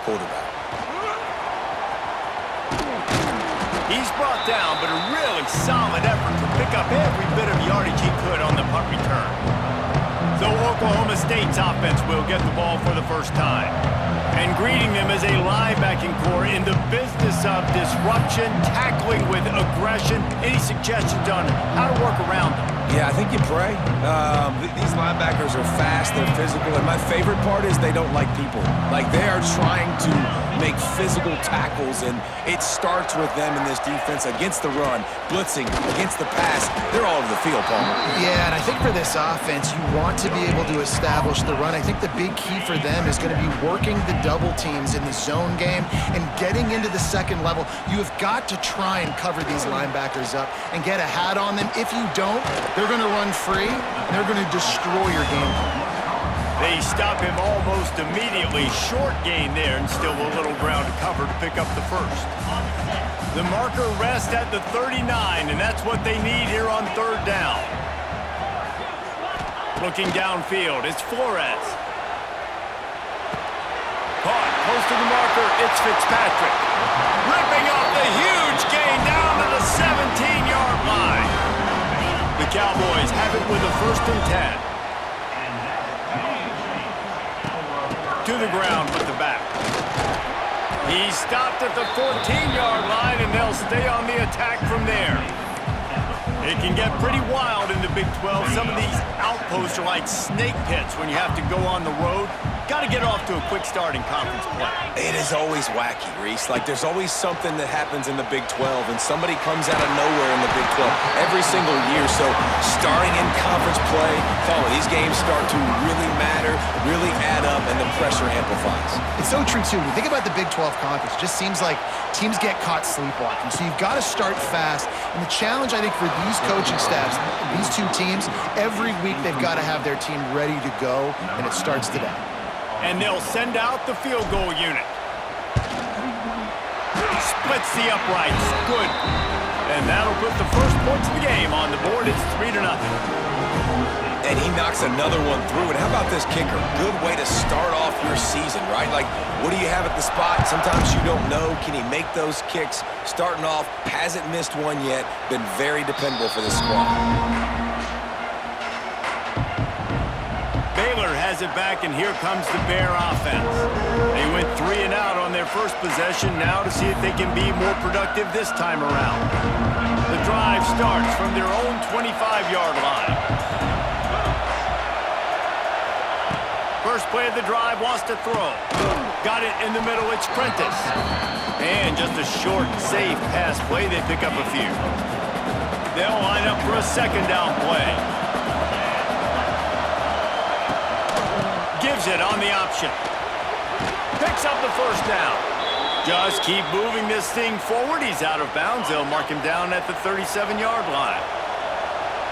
quarterback. He's brought down, but a really solid effort to pick up every bit of yardage he could on the punt return. So Oklahoma State's offense will get the ball for the first time. And greeting them as a linebacking core in the business of disruption, tackling with aggression. Any suggestions on how to work around them? Yeah, I think you pray. These linebackers are fast, they're physical, and my favorite part is they don't like people. Like, they are trying to make physical tackles, and it starts with them in this defense against the run, blitzing, against the pass. They're all over the field, Palmer. Yeah, and I think for this offense, you want to be able to establish the run. I think the big key for them is going to be working the double teams in the zone game and getting into the second level. You have got to try and cover these linebackers up and get a hat on them. If you don't, they're going to run free, and they're going to destroy your game plan. They stop him almost immediately. Short gain there, and still a little ground to cover to pick up the first. The marker rests at the 39, and that's what they need here on third down. Looking downfield, it's Flores. Caught close to the marker, it's Fitzpatrick. Ripping off the huge gain down to the 17-yard line. The Cowboys have it with a 1st and 10. To the ground with the back. He stopped at the 14-yard line, and they'll stay on the attack from there. It can get pretty wild in the Big 12. Some of these outposts are like snake pits when you have to go on the road. Got to get off to a quick start in conference play. It is always wacky, Reese. Like, there's always something that happens in the Big 12, and somebody comes out of nowhere in the Big 12 every single year. So starting in conference play, these games start to really matter, really add up, and the pressure amplifies. It's so true, too. When you think about the Big 12 conference, it just seems like teams get caught sleepwalking. So you've got to start fast. And the challenge, I think, for these coaching staffs, these two teams, every week they've got to have their team ready to go, and it starts today. And they'll send out the field goal unit. Splits the uprights. Good. And that'll put the first points of the game on the board. It's 3-0. And he knocks another one through. And how about this kicker? Good way to start off your season, right? Like, what do you have at the spot? Sometimes you don't know. Can he make those kicks? Starting off, hasn't missed one yet. Been very dependable for this squad. Baylor has it back, and here comes the Bear offense. They went 3 and out on their first possession, now to see if they can be more productive this time around. The drive starts from their own 25-yard line. First play of the drive, wants to throw. Got it in the middle, it's Prentice. And just a short, safe pass play, they pick up a few. They'll line up for a second down play. Gives it on the option. Picks up the first down. Just keep moving this thing forward. He's out of bounds. They'll mark him down at the 37-yard line.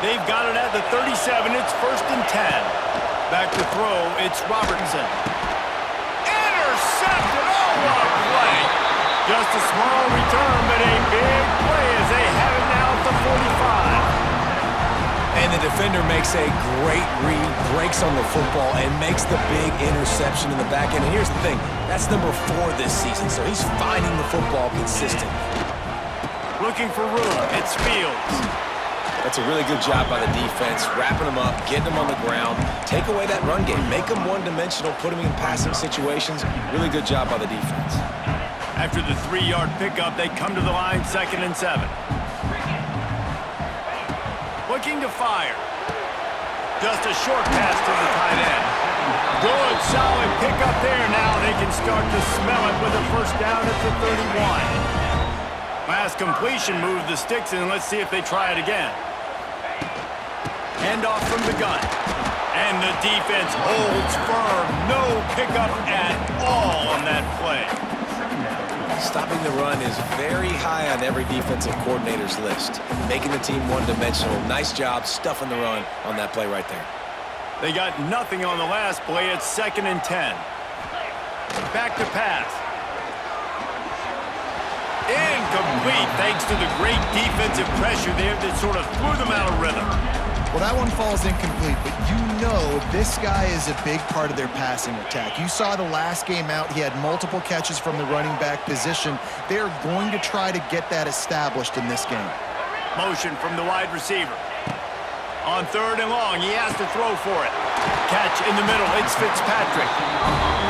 They've got it at the 37. It's 1st and 10. Back to throw. It's Robertson. Intercepted. Oh, what a play. Just a small return, but a big play as they have it now at the 45. And the defender makes a great read, breaks on the football, and makes the big interception in the back end. And here's the thing, that's number 4 this season, so he's finding the football consistent. Looking for room, it's Fields. That's a really good job by the defense, wrapping them up, getting them on the ground, take away that run game, make them one-dimensional, put them in passing situations. Really good job by the defense. After the 3-yard pickup, they come to the line, 2nd and 7. Looking to fire. Just a short pass to the tight end. Good, solid pickup there. Now they can start to smell it with a first down at the 31. Last completion moved the sticks in. Let's see if they try it again. Handoff from the gun. And the defense holds firm. No pickup at all on that play. Stopping the run is very high on every defensive coordinator's list. Making the team one-dimensional. Nice job stuffing the run on that play right there. They got nothing on the last play. It's 2nd and 10. Back to pass. incomplete thanks to the great defensive pressure there that sort of threw them out of rhythm. Well, that one falls incomplete, but you know this guy is a big part of their passing attack. You saw the last game out, he had multiple catches from the running back position. They're going to try to get that established in this game. Motion from the wide receiver. On 3rd and long, he has to throw for it. Catch in the middle, it's Fitzpatrick.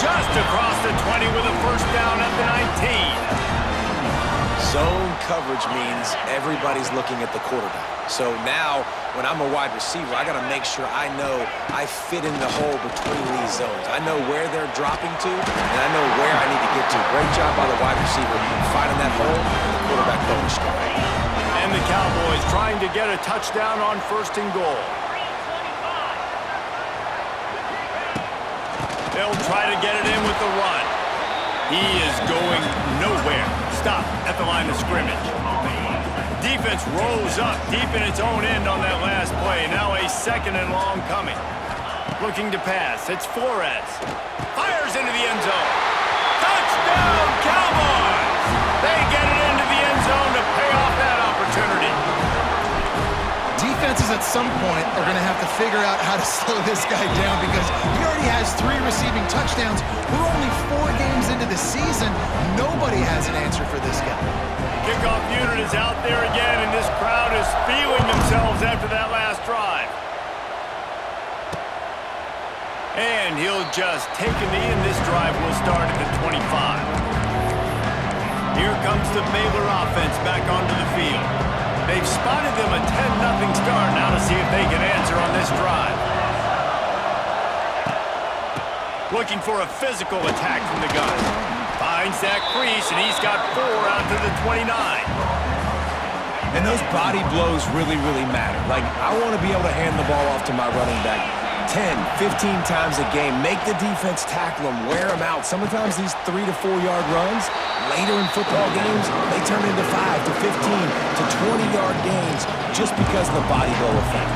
Just across the 20 with a first down at the 19. Zone coverage means everybody's looking at the quarterback. So now, when I'm a wide receiver, I got to make sure I know I fit in the hole between these zones. I know where they're dropping to, and I know where I need to get to. Great job by the wide receiver finding that hole, and the quarterback bonus strike. And the Cowboys trying to get a touchdown on 1st and goal. They'll try to get it in with the run. He is going nowhere. Stop at the line of scrimmage. Defense rolls up deep in its own end on that last play. Now a 2nd and long coming. Looking to pass. It's Flores. Fires into the end zone. Touchdown, Cowboys! They get it into the end zone to pay off that opportunity. Defenses at some point are going to have to figure out how to slow this guy down because he already has 3 receiving touchdowns. We're only 4 games into the season. Nobody has an answer for this guy. Kickoff unit is out there again, and this crowd is feeling themselves after that last drive. And he'll just take a knee, and this drive will start at the 25. Here comes the Baylor offense back onto the field. They've spotted them a 10-0 start. Now to see if they can answer on this drive. Looking for a physical attack from the gun. Finds that crease, and he's got 4 out to the 29. And those body blows really, really matter. Like, I want to be able to hand the ball off to my running back 10, 15 times a game. Make the defense tackle them, wear them out. Sometimes these 3 to 4 yard runs, later in football games, they turn into 5 to 15 to 20-yard gains just because of the body blow effect.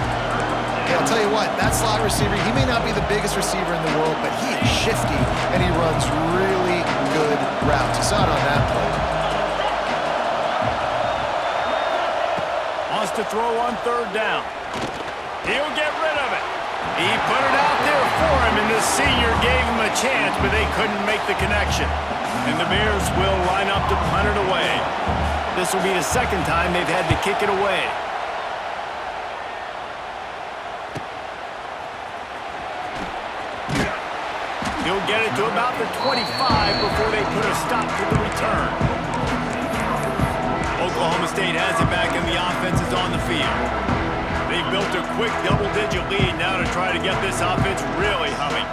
Yeah, I'll tell you what, that slot receiver, he may not be the biggest receiver in the world, but he is shifty, and he runs really good routes. You saw it on that play. Wants to throw on 3rd down. He'll get rid of it. He put it out there for him, and the senior gave him a chance, but they couldn't make the connection. And the Bears will line up to punt it away. This will be the 2nd time they've had to kick it away. He'll get it to about the 25 before they put a stop to the return. Oklahoma State has it back, and the offense is on the field. They've built a quick double-digit lead now to try to get this offense really humming.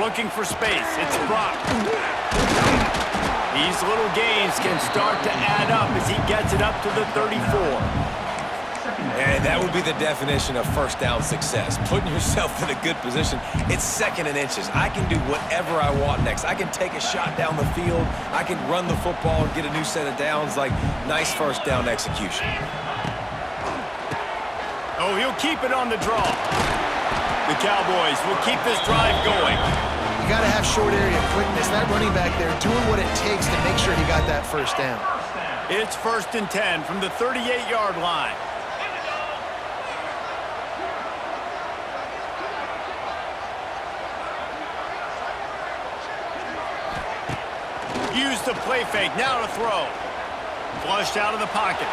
Looking for space. It's Brock. These little gains can start to add up as he gets it up to the 34. And that would be the definition of 1st down success. Putting yourself in a good position. It's 2nd and inches. I can do whatever I want next. I can take a shot down the field. I can run the football and get a new set of downs. Like, nice 1st down execution. Oh, he'll keep it on the draw. The Cowboys will keep this drive going. You got to have short area quickness. That running back there doing what it takes to make sure he got that 1st down. It's 1st and 10 from the 38-yard line. Use the play fake, now to throw. Flushed out of the pocket.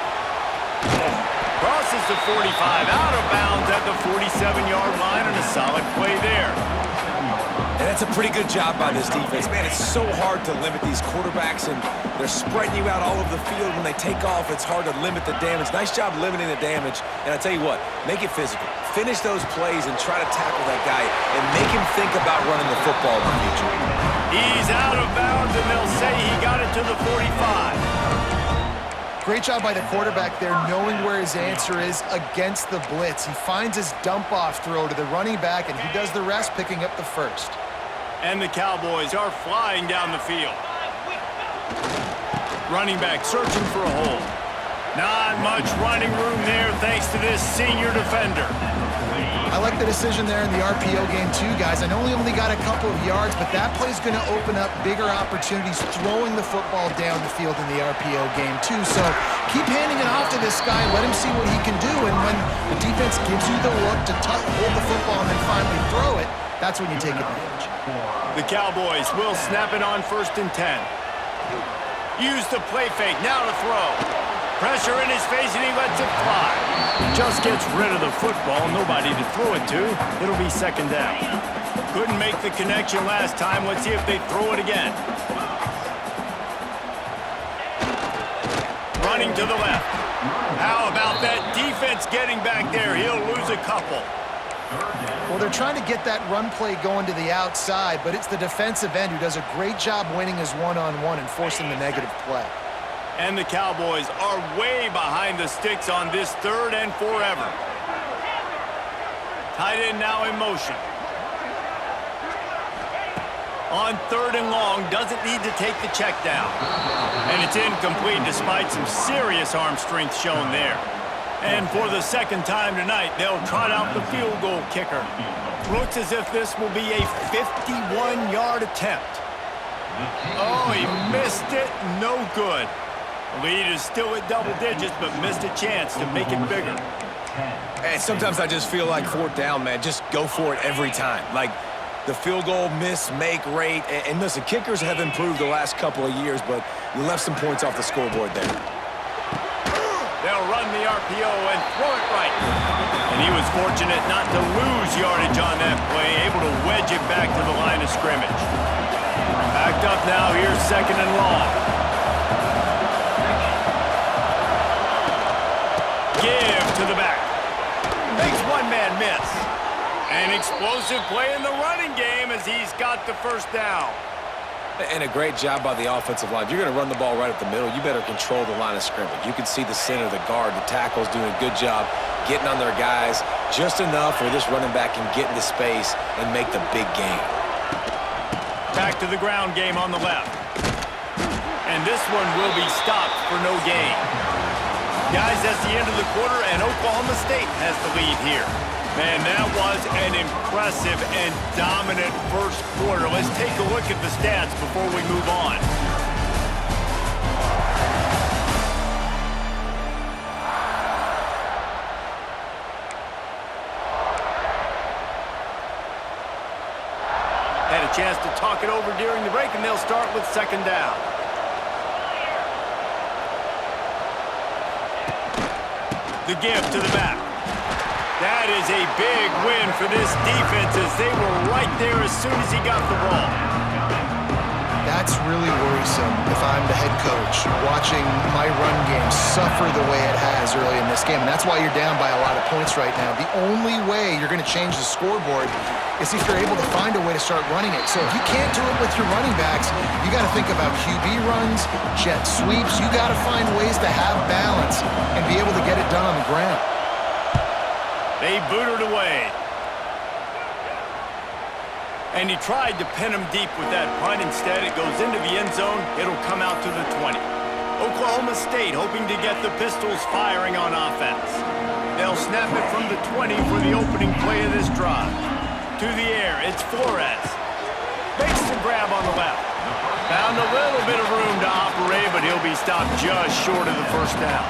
Crosses the 45, out of bounds at the 47-yard line, and a solid play there. And that's a pretty good job by this defense. Man, it's so hard to limit these quarterbacks, and they're spreading you out all over the field. When they take off, it's hard to limit the damage. Nice job limiting the damage. And I tell you what, make it physical. Finish those plays and try to tackle that guy and make him think about running the football in the future. He's out of bounds, and they'll say he got it to the 45. Great job by the quarterback there, knowing where his answer is against the blitz. He finds his dump-off throw to the running back, and he does the rest, picking up the 1st. And the Cowboys are flying down the field. Running back searching for a hole. Not much running room there thanks to this senior defender. I like the decision there in the RPO game too, guys. I know he only got a couple of yards, but that play's going to open up bigger opportunities throwing the football down the field in the RPO game too. So keep handing it off to this guy. Let him see what he can do. And when the defense gives you the look to hold the football and then finally throw it, that's when you take advantage. The Cowboys will snap it on 1st and 10. Use the play fake, now to throw. Pressure in his face, and he lets it fly. Just gets rid of the football, nobody to throw it to. It'll be 2nd down. Couldn't make the connection last time. Let's see if they throw it again. Running to the left. How about that defense getting back there? He'll lose a couple. Well, they're trying to get that run play going to the outside, but it's the defensive end who does a great job winning his one-on-one and forcing the negative play. And the Cowboys are way behind the sticks on this 3rd and forever. Tight end now in motion. On 3rd and long, doesn't need to take the check down. And it's incomplete despite some serious arm strength shown there. And for the 2nd time tonight, they'll trot out the field goal kicker. Looks as if this will be a 51-yard attempt. Oh, he missed it. No good. The lead is still at double digits, but missed a chance to make it bigger. And sometimes I just feel like 4th down, man. Just go for it every time. Like the field goal miss-make rate. And listen, kickers have improved the last couple of years, but we left some points off the scoreboard there. They'll run the RPO and throw it right. And he was fortunate not to lose yardage on that play, able to wedge it back to the line of scrimmage. Backed up now, here's 2nd and long. Give to the back. Makes one man miss. An explosive play in the running game as he's got the 1st down. And a great job by the offensive line. If you're going to run the ball right up the middle, you better control the line of scrimmage. You can see the center, the guard, the tackles doing a good job getting on their guys just enough where this running back can get into space and make the big game. Back to the ground game on the left. And this one will be stopped for no gain. Guys, that's the end of the quarter, and Oklahoma State has the lead here. Man, that was an impressive and dominant 1st quarter. Let's take a look at the stats before we move on. Had a chance to talk it over during the break, and they'll start with 2nd down. The give to the back. That is a big win for this defense as they were right there as soon as he got the ball. That's really worrisome if I'm the head coach, watching my run game suffer the way it has early in this game. And that's why you're down by a lot of points right now. The only way you're going to change the scoreboard is if you're able to find a way to start running it. So if you can't do it with your running backs, you got to think about QB runs, jet sweeps. You got to find ways to have balance and be able to get it done on the ground. They booted away. And he tried to pin him deep with that punt. Instead, it goes into the end zone. It'll come out to the 20. Oklahoma State hoping to get the Pistols firing on offense. They'll snap it from the 20 for the opening play of this drive. To the air, it's Flores. Makes the grab on the left. Found a little bit of room to operate, but he'll be stopped just short of the 1st down.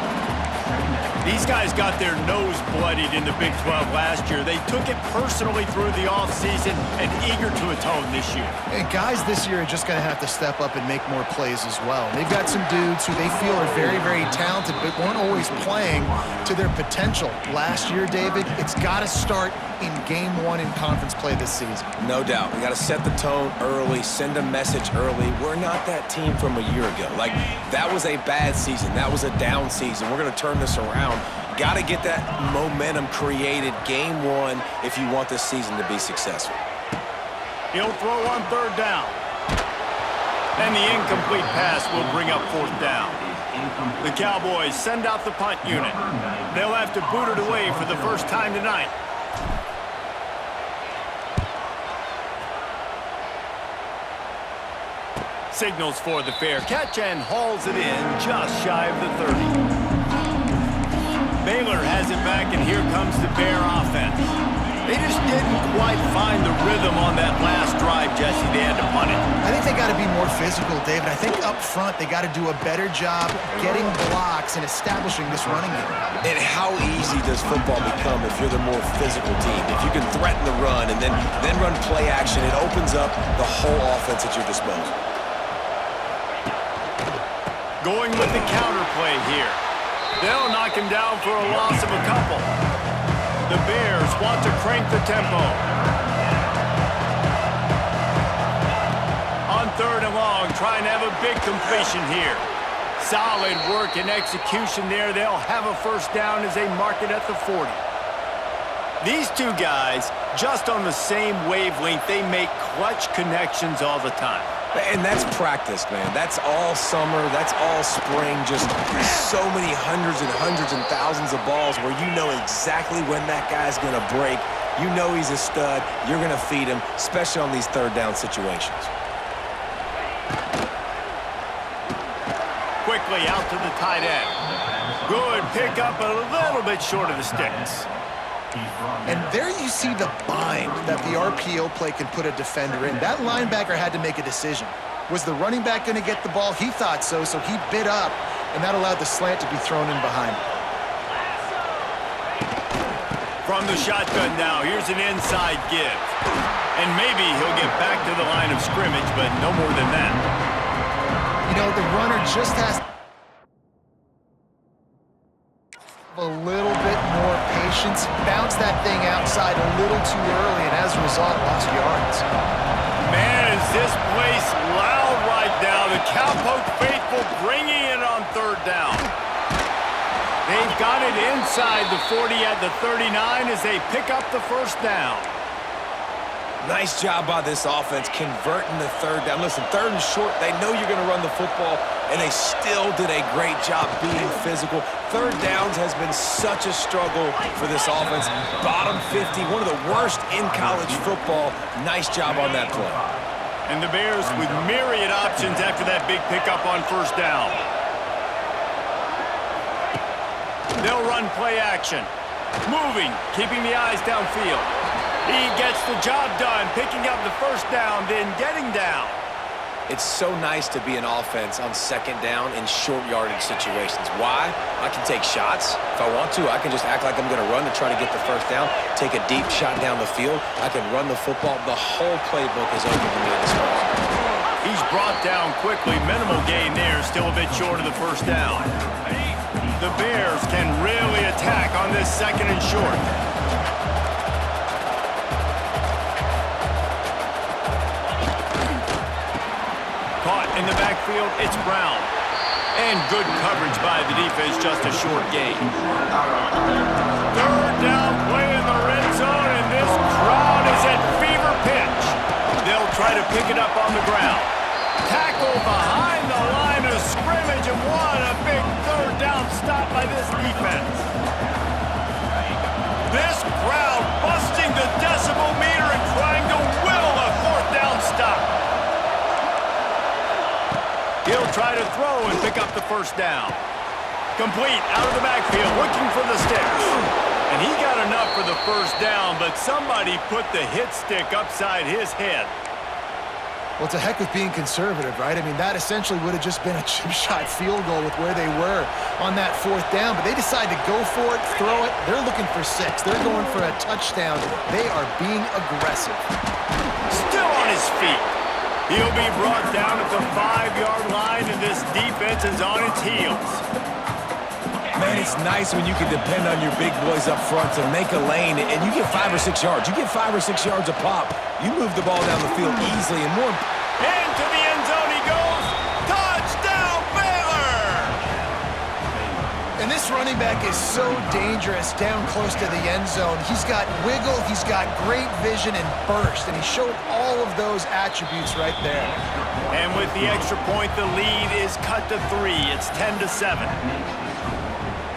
These guys got their nose bloodied in the Big 12 last year. They took it personally through the offseason and eager to atone this year. And guys this year are just going to have to step up and make more plays as well. They've got some dudes who they feel are very, very talented but weren't always playing to their potential. Last year, David, it's got to start in Game 1 in conference play this season. No doubt. We got to set the tone early, send a message early. We're not that team from a year ago. Like, that was a bad season. That was a down season. We're going to turn this around. Got to get that momentum created Game 1 if you want this season to be successful. He'll throw on 3rd down. And the incomplete pass will bring up 4th down. The Cowboys send out the punt unit. They'll have to boot it away for the 1st time tonight. Signals for the fair catch and hauls it in just shy of the 30. Baylor has it back, and here comes the Bear offense. They just didn't quite find the rhythm on that last drive, Jesse. They had to punt it. I think they got to be more physical, David. I think up front they got to do a better job getting blocks and establishing this running game. And how easy does football become if you're the more physical team? If you can threaten the run and then run play action, it opens up the whole offense at your disposal. Going with the counter play here. They'll knock him down for a loss of a couple. The Bears want to crank the tempo. On 3rd and long, trying to have a big completion here. Solid work and execution there. They'll have a first down as they mark it at the 40. These two guys, just on the same wavelength, they make clutch connections all the time. And that's practice, man. That's all summer. That's all spring. Just so many hundreds and thousands of balls where you know exactly when that guy's going to break. You know he's a stud. You're going to feed him, especially on these 3rd down situations. Quickly out to the tight end. Good pickup, a little bit short of the sticks. And there you see the bind that the RPO play can put a defender in. That linebacker had to make a decision. Was the running back going to get the ball? He thought so, so he bit up, and that allowed the slant to be thrown in behind. From the shotgun now, here's an inside give. And maybe he'll get back to the line of scrimmage, but no more than that. You know, the runner just has a little bit more patience, bounced that thing outside a little too early, and as a result, lost yards. Man, is this place loud right now. The Cowpoke faithful bringing it on 3rd down. They've got it inside the 40 at the 39 as they pick up the first down. Nice job by this offense converting the 3rd down. Listen, 3rd and short, they know you're going to run the football, and they still did a great job being physical. 3rd downs has been such a struggle for this offense. Bottom 50, one of the worst in college football. Nice job on that play. And the Bears with myriad options after that big pickup on 1st down. They'll run play action. Moving, keeping the eyes downfield. He gets the job done, picking up the first down, then getting down. It's so nice to be an offense on 2nd down in short yardage situations. Why? I can take shots. If I want to, I can just act like I'm going to run to try to get the first down, take a deep shot down the field. I can run the football. The whole playbook is open to me at this point. He's brought down quickly. Minimal gain there, still a bit short of the first down. The Bears can really attack on this 2nd and short. Caught in the backfield, it's Brown. And good coverage by the defense, just a short gain. 3rd down play in the red zone, and this crowd is at fever pitch. They'll try to pick it up on the ground. Tackle behind the line of scrimmage, and what a big 3rd down stop by this defense. This crowd busting the decibel meter and trying to will a 4th down stop. He'll try to throw and pick up the first down. Complete out of the backfield, looking for the sticks. And he got enough for the first down, but somebody put the hit stick upside his head. Well, it's a heck of being conservative, right? I mean, that essentially would have just been a chip shot field goal with where they were on that 4th down, but they decide to go for it, throw it. They're looking for 6. They're going for a touchdown. They are being aggressive. Still on his feet. He'll be brought down at the 5-yard line, and this defense is on its heels. Man, it's nice when you can depend on your big boys up front to make a lane, and you get 5 or 6 yards. You get 5 or 6 yards a pop. You move the ball down the field easily and more. Into the end zone he goes. Touchdown, Baylor! And this running back is so dangerous down close to the end zone. He's got wiggle, he's got great vision and burst, and he showed all of those attributes right there. And with the extra point, the lead is cut to 3. It's 10-7.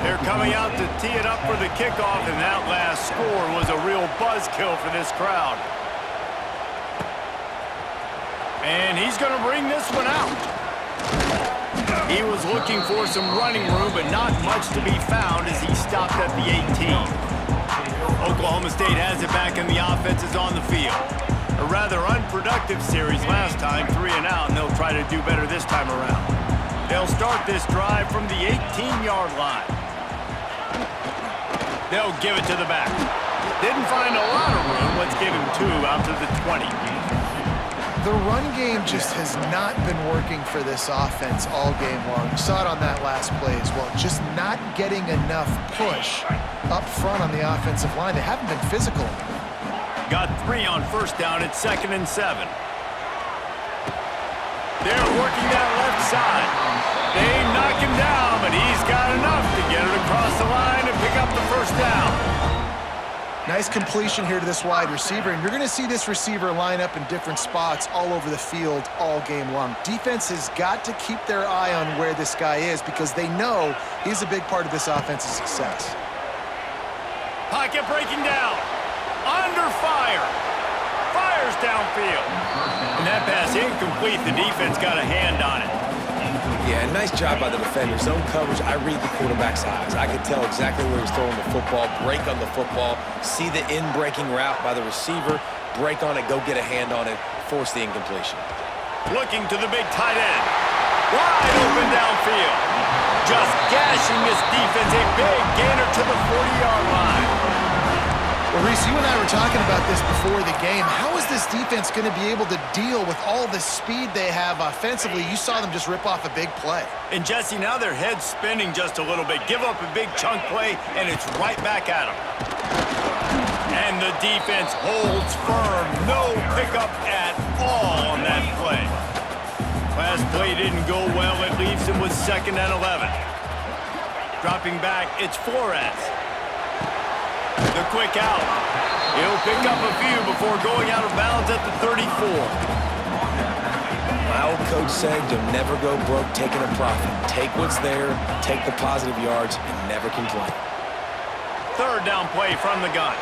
They're coming out to tee it up for the kickoff, and that last score was a real buzzkill for this crowd. And he's going to bring this one out. He was looking for some running room, but not much to be found as he stopped at the 18. Oklahoma State has it back and the offense is on the field. A rather unproductive series last time, 3 and out, and they'll try to do better this time around. They'll start this drive from the 18-yard line. They'll give it to the back. Didn't find a lot of room. Let's give him 2 out to the 20. The run game just has not been working for this offense all game long. We saw it on that last play as well. Just not getting enough push up front on the offensive line. They haven't been physical. Got 3 on first down. It's 2nd and 7. They're working that left side. They knock him down, but he's got enough to get it across the line and pick up the first down. Nice completion here to this wide receiver, and you're going to see this receiver line up in different spots all over the field all game long. Defense has got to keep their eye on where this guy is because they know he's a big part of this offense's success. Pocket breaking down. Under fire. Fires downfield. And that pass incomplete. The defense got a hand on it. Yeah, nice job by the defender. Zone coverage, I read the quarterback's eyes. I could tell exactly where he's throwing the football, break on the football, see the in-breaking route by the receiver, break on it, go get a hand on it, force the incompletion. Looking to the big tight end. Wide open downfield. Just gashing this defense. A big gainer to the 40-yard line. Well, Reese, you and I were talking about this before the game. How is this defense going to be able to deal with all the speed they have offensively? You saw them just rip off a big play. And, Jesse, now their head's spinning just a little bit. Give up a big chunk play, and it's right back at them. And the defense holds firm. No pickup at all on that play. Last play didn't go well. It leaves him with 2nd and 11. Dropping back, it's Flores. The quick out. He'll pick up a few before going out of bounds at the 34. My old coach said you'll never go broke taking a profit. Take what's there, take the positive yards, and never complain. 3rd down play from the gun.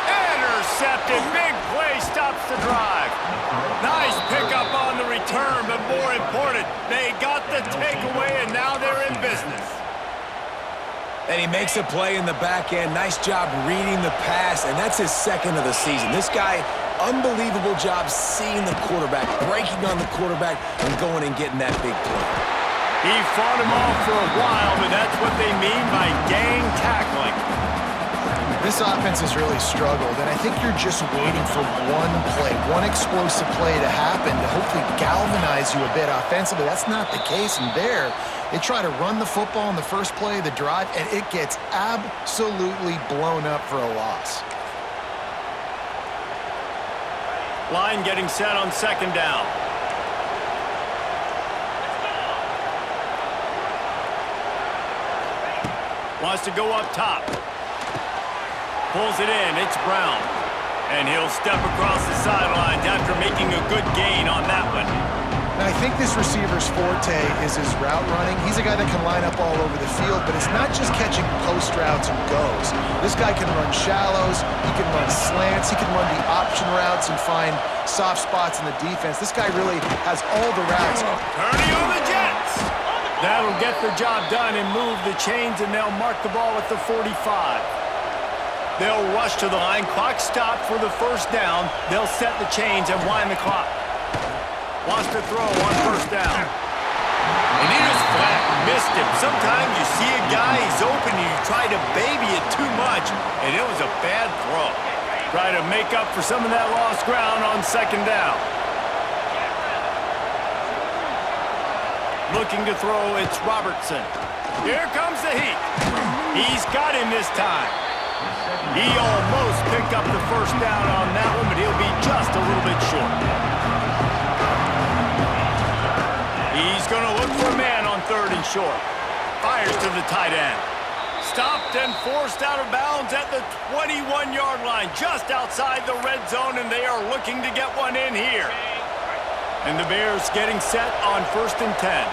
Intercepted. Big play stops the drive. Nice pickup on the return, but more important, they got the takeaway, and now they're in business. And he makes a play in the back end. Nice job reading the pass, and that's his 2nd of the season. This guy, unbelievable job seeing the quarterback, breaking on the quarterback, and going and getting that big play. He fought him off for a while, but that's what they mean by gang tackling. This offense has really struggled, and I think you're just waiting for one play, one explosive play to happen to hopefully galvanize you a bit offensively. That's not the case, and there, they try to run the football in the first play of the drive, and it gets absolutely blown up for a loss. Line getting set on 2nd down. Wants to go up top. Pulls it in. It's Brown. And he'll step across the sidelines after making a good gain on that one. Now, I think this receiver's forte is his route running. He's a guy that can line up all over the field, but it's not just catching post routes and goes. This guy can run shallows, he can run slants, he can run the option routes and find soft spots in the defense. This guy really has all the routes. Turning on the Jets. That'll get the job done and move the chains, and they'll mark the ball at the 45. They'll rush to the line. Clock stopped for the 1st down. They'll set the chains and wind the clock. Wants to throw on 1st down. And he just flat missed him. Sometimes you see a guy, he's open, and you try to baby it too much, and it was a bad throw. Try to make up for some of that lost ground on 2nd down. Looking to throw, it's Robertson. Here comes the heat. He's got him this time. He almost picked up the 1st down on that one, but he'll be just a little bit short. He's going to look for a man on 3rd and short. Fires to the tight end. Stopped and forced out of bounds at the 21-yard line, just outside the red zone, and they are looking to get one in here. And the Bears getting set on 1st and 10.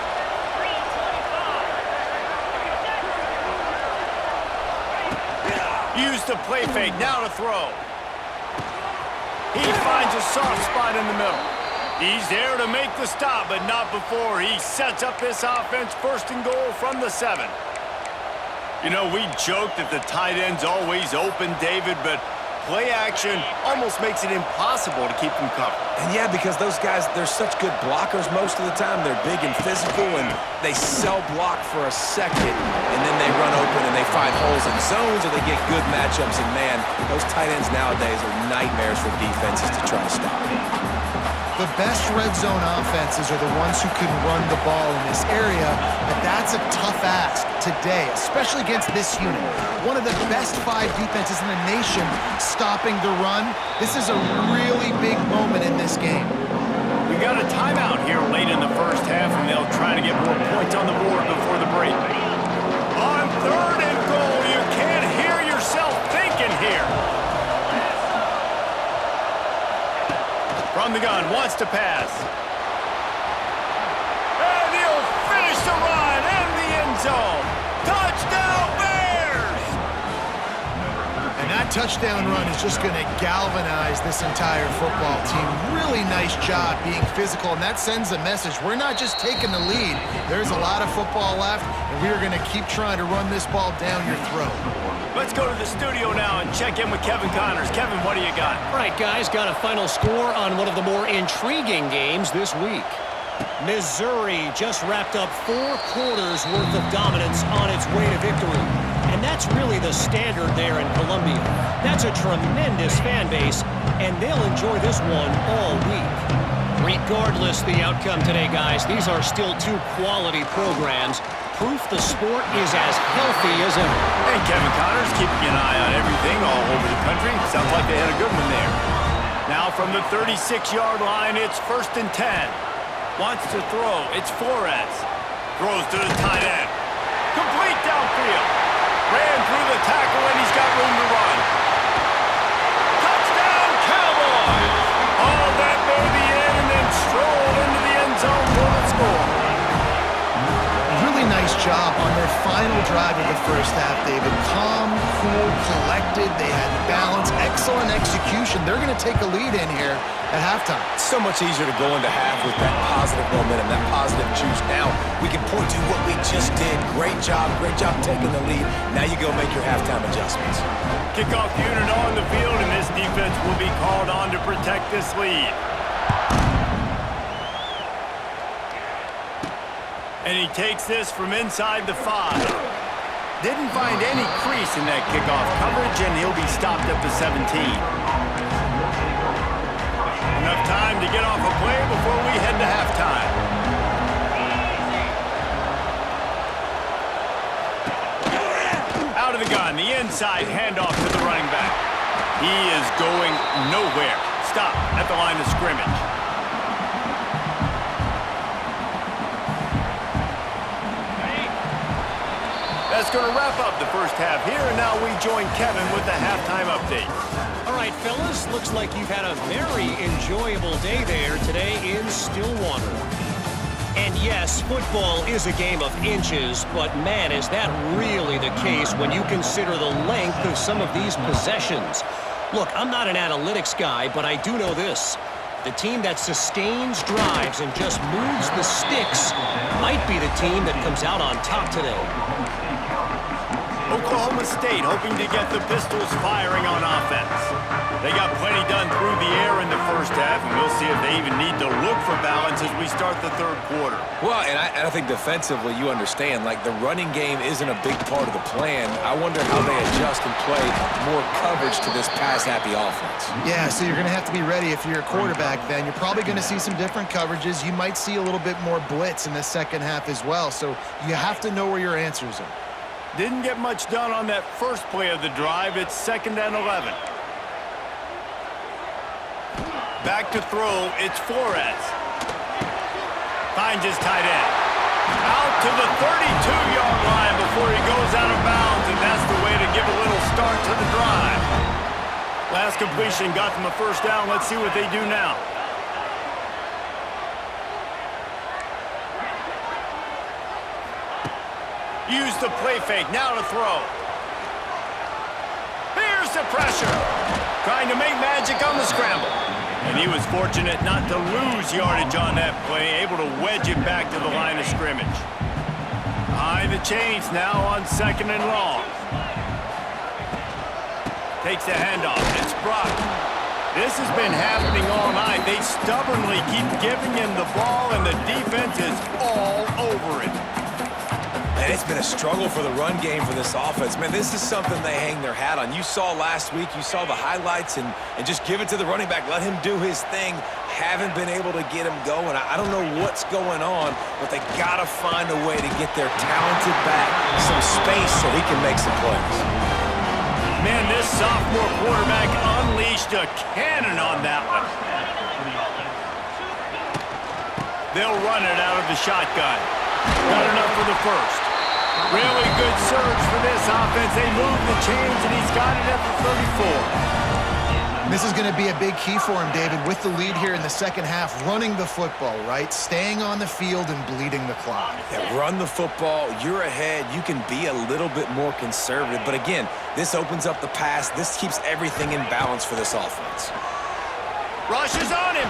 Used the play fake, now to throw. He finds a soft spot in the middle. He's there to make the stop, but not before he sets up this offense 1st and goal from the 7. You know, we joke that the tight end's always open, David, but play action almost makes it impossible to keep them covered. And yeah, because those guys, they're such good blockers most of the time. They're big and physical, and they sell block for a second, and then they run open and they find holes in zones, or they get good matchups. And man, those tight ends nowadays are nightmares for defenses to try to stop. The best red zone offenses are the ones who can run the ball in this area, but that's a tough ask today, especially against this unit. One of the best 5 defenses in the nation stopping the run. This is a really big moment in this game. We got a timeout here late in the first half, and they'll try to get more points on the board before the break. On 3rd and goal, you can't hear yourself thinking here. From the gun, wants to pass. And he'll finish the run in the end zone. Touchdown, Bears! And that touchdown run is just going to galvanize this entire football team. Really nice job being physical, and that sends a message. We're not just taking the lead. There's a lot of football left, and we are going to keep trying to run this ball down your throat. Let's go to the studio now and check in with Kevin Connors. Kevin, what do you got? All right, guys, got a final score on one of the more intriguing games this week. Missouri just wrapped up 4 quarters worth of dominance on its way to victory. And that's really the standard there in Columbia. That's a tremendous fan base, and they'll enjoy this one all week. Regardless the outcome today, guys, these are still 2 quality programs. Proof the sport is as healthy as ever. Hey, Kevin Connors, keeping an eye on everything all over the country. Sounds like they had a good one there. Now from the 36-yard line, it's 1st and 10. Wants to throw. It's Flores. Throws to the tight end. Complete downfield. Ran through the tackle, and he's got room to run. Touchdown, Cowboys! Hauled that baby in and then strolled into the end zone for the score. Really nice job on their final drive of the first half, David. Calm, cool, collected. They had balance, excellent execution. They're going to take a lead in here at halftime. It's so much easier to go into half with that positive momentum, that positive juice. Now we can point to what we just did. Great job taking the lead. Now you go make your halftime adjustments. Kickoff unit on the field, and this defense will be called on to protect this lead. And he takes this from inside the 5. Didn't find any crease in that kickoff coverage, and he'll be stopped at the 17. Enough time to get off a play before we head to halftime. Out of the gun, the inside handoff to the running back. He is going nowhere. Stop at the line of scrimmage. That's going to wrap up the first half here, and now we join Kevin with the halftime update. All right, fellas, looks like you've had a very enjoyable day there today in Stillwater. And yes, football is a game of inches, but man, is that really the case when you consider the length of some of these possessions. Look, I'm not an analytics guy, but I do know this. The team that sustains drives and just moves the sticks might be the team that comes out on top today. Oklahoma State hoping to get the Pistols firing on offense. They got plenty done through the air in the first half, and we'll see if they even need to look for balance as we start the 3rd quarter. Well, and I think defensively, you understand, like the running game isn't a big part of the plan. I wonder how they adjust and play more coverage to this pass-happy offense. Yeah, so you're going to have to be ready if you're a quarterback then. You're probably going to see some different coverages. You might see a little bit more blitz in the second half as well, so you have to know where your answers are. Didn't get much done on that first play of the drive. It's 2nd and 11. Back to throw. It's Flores. Finds his tight end. Out to the 32-yard line before he goes out of bounds, and that's the way to give a little start to the drive. Last completion got them a first down. Let's see what they do now. Use the play fake, now to throw. Here's the pressure. Trying to make magic on the scramble. And he was fortunate not to lose yardage on that play, able to wedge it back to the line of scrimmage. Behind the chains now on 2nd and long. Takes the handoff. It's Brock. This has been happening all night. They stubbornly keep giving him the ball, and the defense is all over it. And it's been a struggle for the run game for this offense. Man, this is something they hang their hat on. You saw last week, you saw the highlights, and just give it to the running back. Let him do his thing. Haven't been able to get him going. I don't know what's going on, but they got to find a way to get their talented back some space so he can make some plays. Man, this sophomore quarterback unleashed a cannon on that one. They'll run it out of the shotgun. Got enough for the first. Really good surge for this offense. They move the chains, and he's got it at the 34. This is going to be a big key for him, David, with the lead here in the second half, running the football, right? Staying on the field and bleeding the clock. Yeah, run the football. You're ahead. You can be a little bit more conservative. But again, this opens up the pass. This keeps everything in balance for this offense. Rush is on him.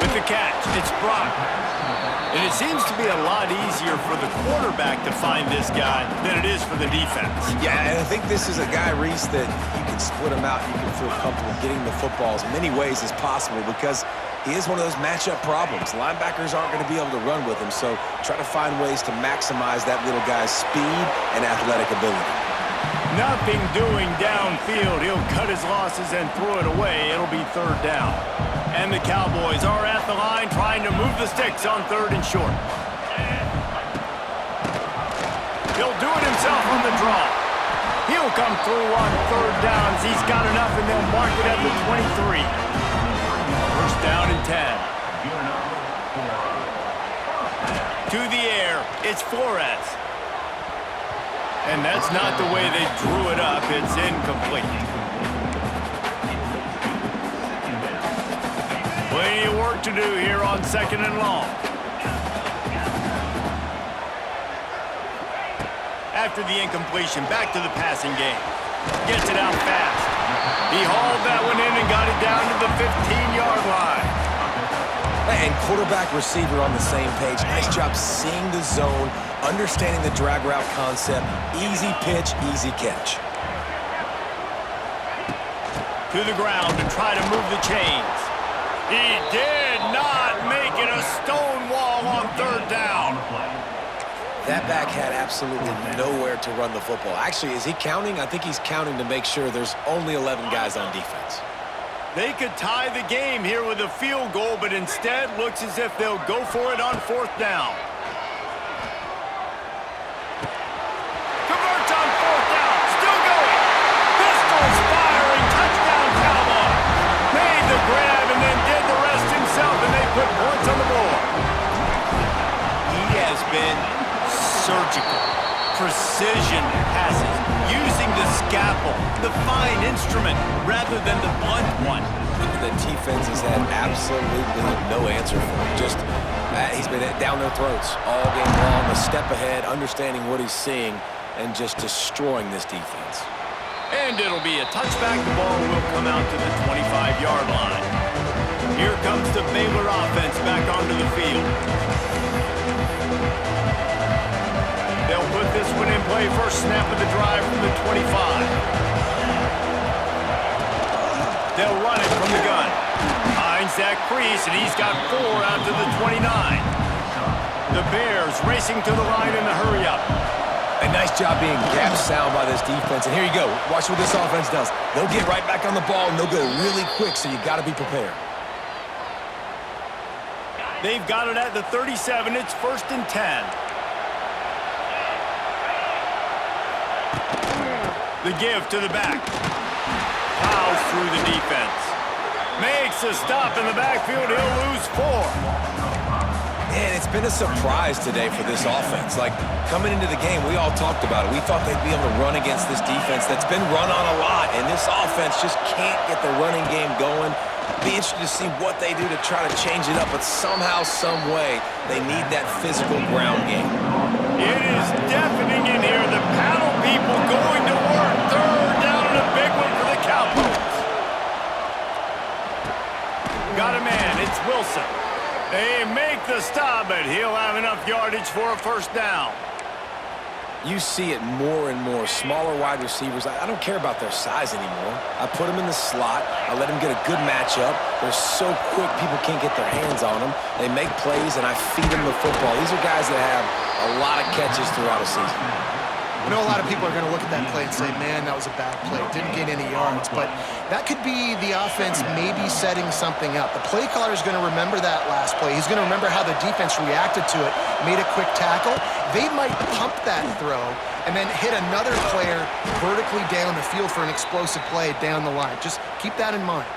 With the catch, it's Brock. And it seems to be a lot easier for the quarterback to find this guy than it is for the defense. Yeah, and I think this is a guy, Reese, that you can split him out. You can feel comfortable getting the football as many ways as possible because he is one of those matchup problems. Linebackers aren't going to be able to run with him, so try to find ways to maximize that little guy's speed and athletic ability. Nothing doing downfield. He'll cut his losses and throw it away. It'll be 3rd down. And the Cowboys are at the line trying to move the sticks on 3rd and short. He'll do it himself on the draw. He'll come through on 3rd downs. He's got enough, and they'll mark it at the 23. 1st down and 10. To the air, it's Flores. And that's not the way they drew it up. It's incomplete. Plenty of work to do here on 2nd and long. After the incompletion, back to the passing game. Gets it out fast. He hauled that one in and got it down to the 15-yard line. And quarterback receiver on the same page. Nice job seeing the zone, understanding the drag route concept. Easy pitch, easy catch. To the ground to try to move the chains. He did not make it a stone wall on 3rd down. That back had absolutely nowhere to run the football. Actually, is he counting? I think he's counting to make sure there's only 11 guys on defense. They could tie the game here with a field goal, but instead looks as if they'll go for it on 4th down. Converts on 4th down. Still going. Pistols firing. Touchdown Cowboys. Made the grab and then did the rest himself, and they put points on the board. He has been surgical. Precision passes, using the scalpel, the fine instrument, rather than the blunt one. The defense has had absolutely no answer for him. Just, he's been down their throats all game long, a step ahead, understanding what he's seeing, and just destroying this defense. And it'll be a touchback. The ball will come out to the 25-yard line. Here comes the Baylor offense back onto the field. They'll put this one in play. First snap of the drive from the 25. They'll run it from the gun. Finds that crease, and he's got 4 out to the 29. The Bears racing to the line in the hurry-up. A nice job being gap sound by this defense. And here you go. Watch what this offense does. They'll get right back on the ball, and they'll go really quick, so you got to be prepared. They've got it at the 37. It's 1st and 10. The give to the back. Plows through the defense. Makes a stop in the backfield. He'll lose 4. Man, it's been a surprise today for this offense. Like, coming into the game, we all talked about it. We thought they'd be able to run against this defense that's been run on a lot, and this offense just can't get the running game going. Be interested to see what they do to try to change it up, but somehow, some way, they need that physical ground game. It is deafening in here. The paddle people going to work. 3rd down and a big one for the Cowboys. Got a man. It's Wilson. They make the stop, but he'll have enough yardage for a 1st down. You see it more and more. Smaller wide receivers, I don't care about their size anymore. I put them in the slot. I let them get a good matchup. They're so quick, people can't get their hands on them. They make plays, and I feed them the football. These are guys that have a lot of catches throughout a season. I know a lot of people are going to look at that play and say, man, that was a bad play. Didn't gain any yards. But that could be the offense maybe setting something up. The play caller is going to remember that last play. He's going to remember how the defense reacted to it, made a quick tackle. They might pump that throw and then hit another player vertically down the field for an explosive play down the line. Just keep that in mind.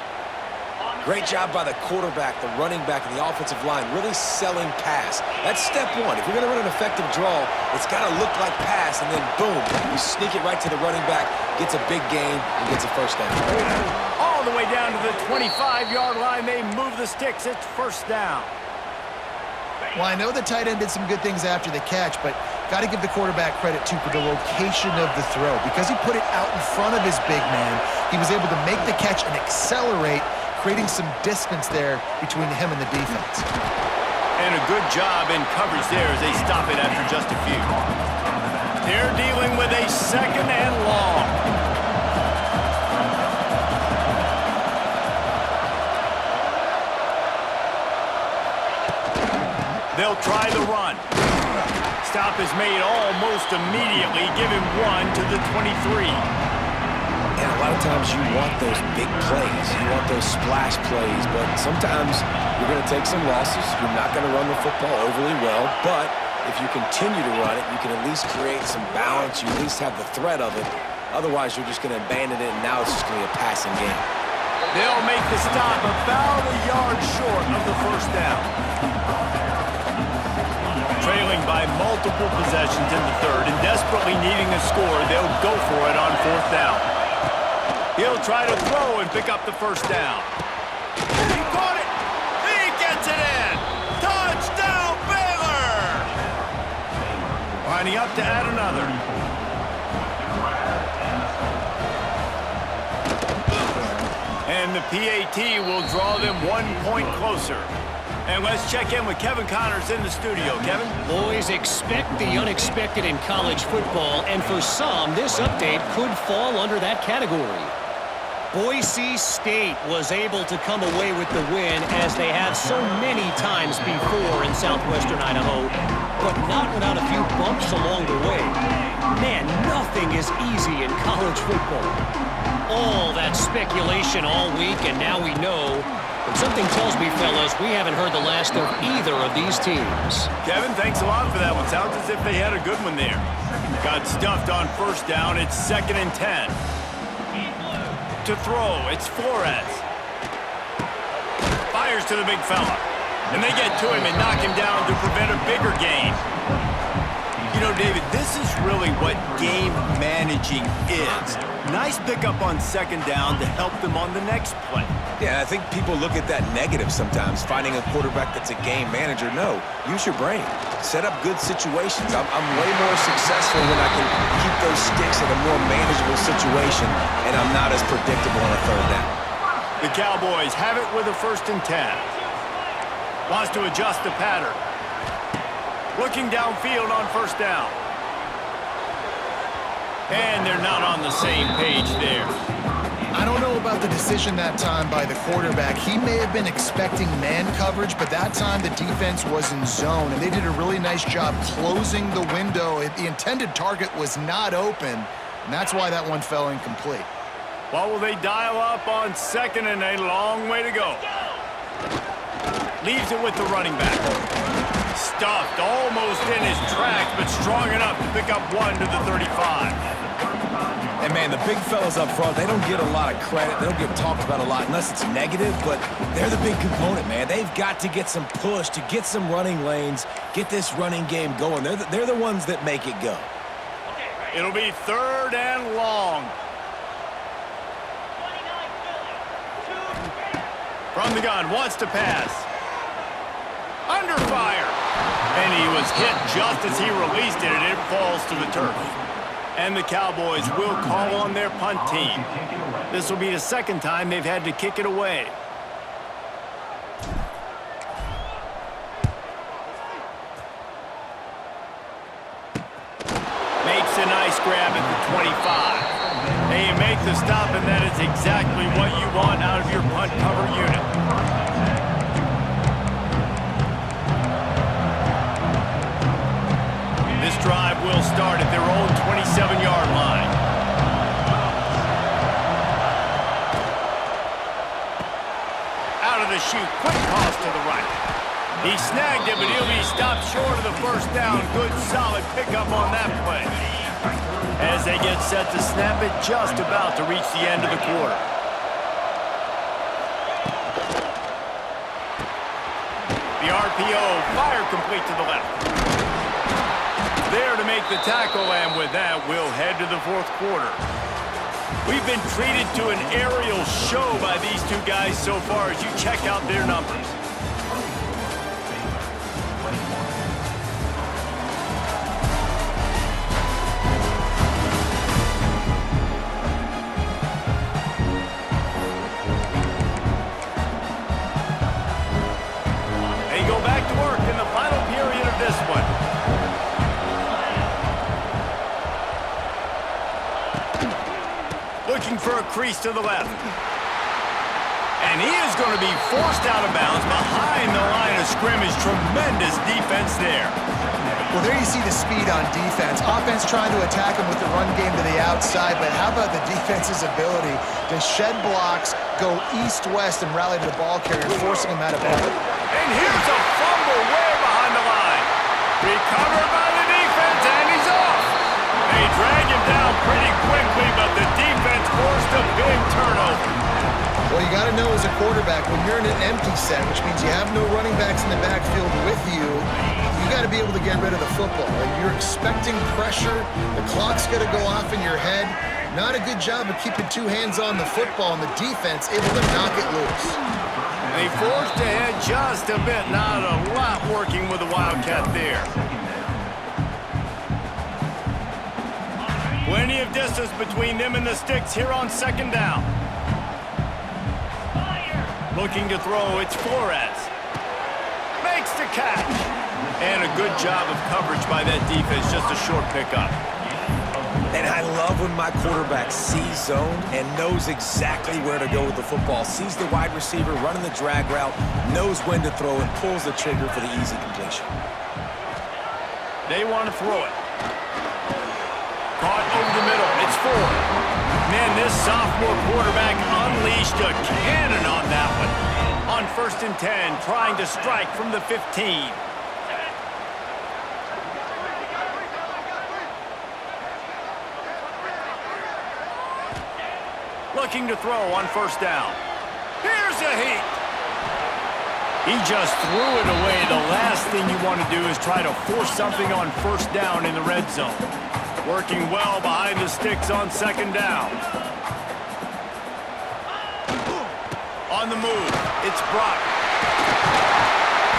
Great job by the quarterback, the running back, and the offensive line, really selling pass. That's step one. If you're going to run an effective draw, it's got to look like pass, and then boom, you sneak it right to the running back, gets a big gain, and gets a first down. All the way down to the 25-yard line. They move the sticks. It's first down. Well, I know the tight end did some good things after the catch, but got to give the quarterback credit, too, for the location of the throw. Because he put it out in front of his big man, he was able to make the catch and accelerate, creating some distance there between him and the defense. And a good job in coverage there as they stop it after just a few. They're dealing with a second and long. They'll try the run. Stop is made almost immediately. Give him one to the 23. And a lot of times you want those big plays. You want those splash plays, but sometimes you're going to take some losses. You're not going to run the football overly well, but if you continue to run it, you can at least create some balance. You at least have the threat of it. Otherwise, you're just going to abandon it, and now it's just going to be a passing game. They'll make the stop about a yard short of the first down. Trailing by multiple possessions in the third and desperately needing a score, they'll go for it on fourth down. He'll try to throw and pick up the first down. He caught it! He gets it in! Touchdown, Baylor! Lining up to add another. And the PAT will draw them 1 point closer. And let's check in with Kevin Connors in the studio. Kevin? Boys, expect the unexpected in college football, and for some, this update could fall under that category. Boise State was able to come away with the win, as they have so many times before in southwestern Idaho, but not without a few bumps along the way. Man, nothing is easy in college football. All that speculation all week, and now we know. But something tells me, fellas, we haven't heard the last of either of these teams. Kevin, thanks a lot for that one. Sounds as if they had a good one there. Got stuffed on first down. It's 2nd and 10. To throw, it's Flores. Fires to the big fella. And they get to him and knock him down to prevent a bigger gain. You know, David, this is really what game managing is. Nice pickup on 2nd down to help them on the next play. Yeah, I think people look at that negative sometimes, finding a quarterback that's a game manager. No, use your brain. Set up good situations. I'm way more successful when I can keep those sticks in a more manageable situation, and I'm not as predictable on a third down. The Cowboys have it with a 1st and 10. Wants to adjust the pattern. Looking downfield on first down. And they're not on the same page there. I don't know about the decision that time by the quarterback. He may have been expecting man coverage, but that time the defense was in zone, and they did a really nice job closing the window. The intended target was not open, and that's why that one fell incomplete. Well, will they dial up on 2nd and a long way to go? Leaves it with the running back. Stuffed almost in his tracks, but strong enough to pick up one to the 35. And, man, the big fellas up front, they don't get a lot of credit. They don't get talked about a lot unless it's negative, but they're the big component, man. They've got to get some push, to get some running lanes, get this running game going. They're the ones that make it go. It'll be 3rd and long. From the gun, wants to pass. Under fire. And he was hit just as he released it, and it falls to the turf. And the Cowboys will call on their punt team. This will be the 2nd time they've had to kick it away. Made grab at the 25. They make the stop, and that is exactly what you want out of your punt cover unit. This drive will start at their own 27-yard line. Out of the chute, quick toss to the right. He snagged it, but he'll be stopped short of the first down. Good, solid pickup on that play. As they get set to snap it, just about to reach the end of the quarter. The RPO, fire complete to the left. There to make the tackle, and with that, we'll head to the fourth quarter. We've been treated to an aerial show by these two guys so far as you check out their numbers. They go back to work in the final period of this one. Looking for a crease to the left. And he is going to be forced out of bounds behind the line of scrimmage. Tremendous defense there. Well, there you see the speed on defense. Offense trying to attack him with the run game to the outside, but how about the defense's ability to shed blocks, go east-west, and rally to the ball carrier, forcing him out of bounds. And here's a fumble way behind the line. Recovered by the defense, and he's off. They drag him down pretty quickly, but the defense forced a big turnover. Well, you got to know as a quarterback, when you're in an empty set, which means you have no running backs in the backfield with you, you got to be able to get rid of the football. And you're expecting pressure. The clock's going to go off in your head. Not a good job of keeping two hands on the football, and the defense able to knock it loose. They forced ahead just a bit. Not a lot working with the Wildcat there. Plenty of distance between them and the sticks here on second down. Looking to throw, it's Flores. Makes the catch. And a good job of coverage by that defense, just a short pickup. And I love when my quarterback sees zone and knows exactly where to go with the football. Sees the wide receiver running the drag route, knows when to throw it, pulls the trigger for the easy completion. They want to throw it. Caught over the middle. It's Ford. Man, this sophomore quarterback unleashed a cannon on that one. On 1st and 10, trying to strike from the 15. Looking to throw on 1st down. Here's a heat. He just threw it away. The last thing you want to do is try to force something on 1st down in the red zone. Working well behind the sticks on 2nd down. On the move, it's Brock.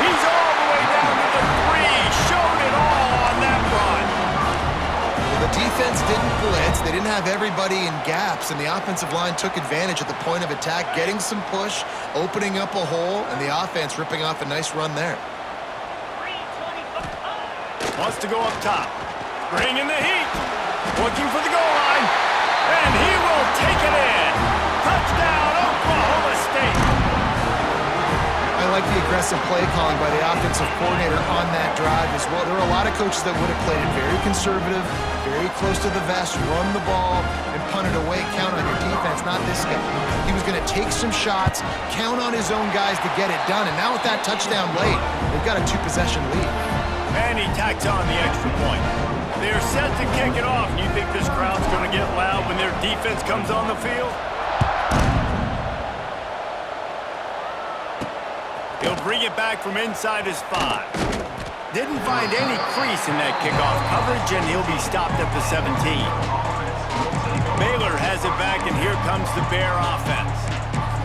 He's all the way down to the 3. Showed it all on that run. The defense didn't blitz. They didn't have everybody in gaps, and the offensive line took advantage at the point of attack, getting some push, opening up a hole, and the offense ripping off a nice run there. Wants to go up top. Bringing the heat. Looking for the goal line. And he will take it in. Touchdown, Oklahoma State. I like the aggressive play calling by the offensive coordinator on that drive as well. There are a lot of coaches that would have played it very conservative, very close to the vest, run the ball, and punt it away, count on your defense, not this guy. He was going to take some shots, count on his own guys to get it done, and now with that touchdown late, they've got a 2-possession lead. And he tacks on the extra point. They're set to kick it off. You think this crowd's going to get loud when their defense comes on the field? He'll bring it back from inside his 5. Didn't find any crease in that kickoff coverage, and he'll be stopped at the 17. Baylor has it back, and here comes the Bear offense.